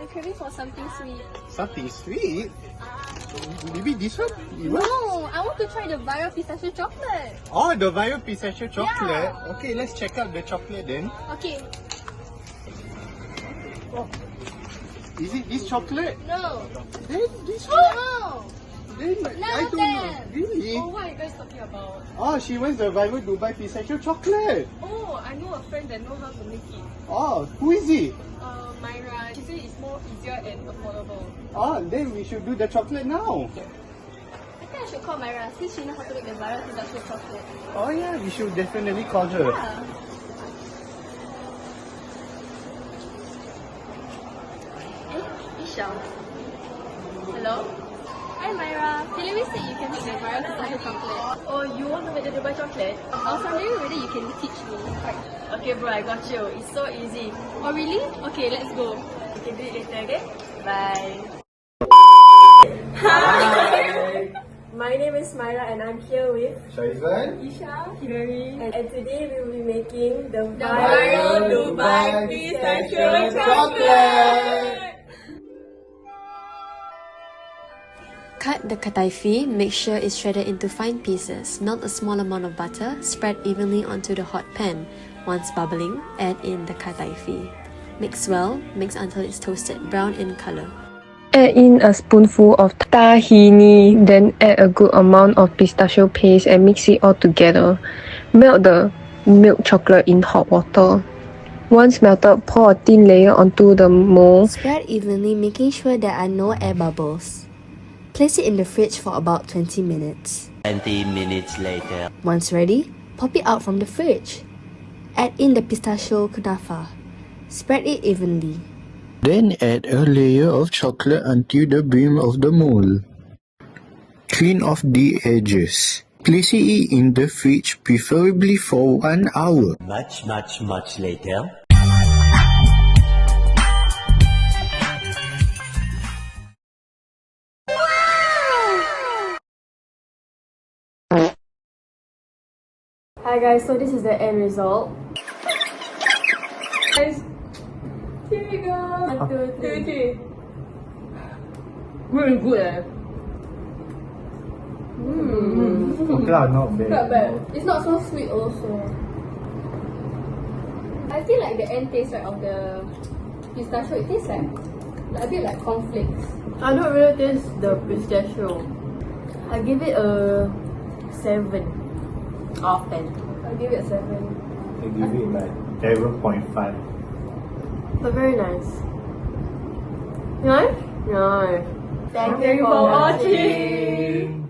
I'm craving for something sweet. Something sweet? Maybe this one? No, I want to try the viral pistachio chocolate. Oh, the viral pistachio chocolate. Yeah. Okay, let's check out the chocolate then. Okay. Oh. Is it this chocolate? No. Then this Oh one? no. Then I don't know. Really? Oh, what are you guys talking about? Oh, she wants the viral Dubai pistachio chocolate. Oh, I know a friend that knows how to make it. Oh, who is it? Myra. She said it's more easier and affordable. Oh, then we should do the chocolate now. I think I should call Myra since she knows how to make the viral pistachio chocolate. Oh yeah, we should definitely call her. Yeah. Isha. Hello? Hi Myra. Hillary said you can make the viral pistachio chocolate. Oh, you want to make the Dubai chocolate? I was wondering whether you can teach me. Okay bro, I got you. It's so easy. Oh really? Okay, let's go. You can do it later, okay? Bye. Hi. My name is Myra and I'm here with Shaizan. Isha, Hillary, and today we will be making the viral Dubai Pistachio chocolate. Cut the kataifi, make sure it's shredded into fine pieces. Melt a small amount of butter, spread evenly onto the hot pan. Once bubbling, add in the kataifi. Mix well, mix until it's toasted brown in color. Add in a spoonful of tahini, then add a good amount of pistachio paste and mix it all together. Melt the milk chocolate in hot water. Once melted, pour a thin layer onto the mold. Spread evenly, making sure there are no air bubbles. Place it in the fridge for about 20 minutes. 20 minutes later. Once ready, pop it out from the fridge. Add in the pistachio kunafa. Spread it evenly. Then add a layer of chocolate until the brim of the mold. Clean off the edges. Place it in the fridge, preferably for 1 hour. Much later. Hi guys, so this is the end result. Guys, here we go. 1, 2, 3. Really good Okay lah, not bad. Not bad. It's not so sweet also. I feel like the end taste right of the pistachio, it tastes like a bit like cornflakes. I don't really taste the pistachio. I give it a 7 out of 10. I'll give it a 7. I give it like 7.5. But very nice. Nice? Nice. Thank you for watching.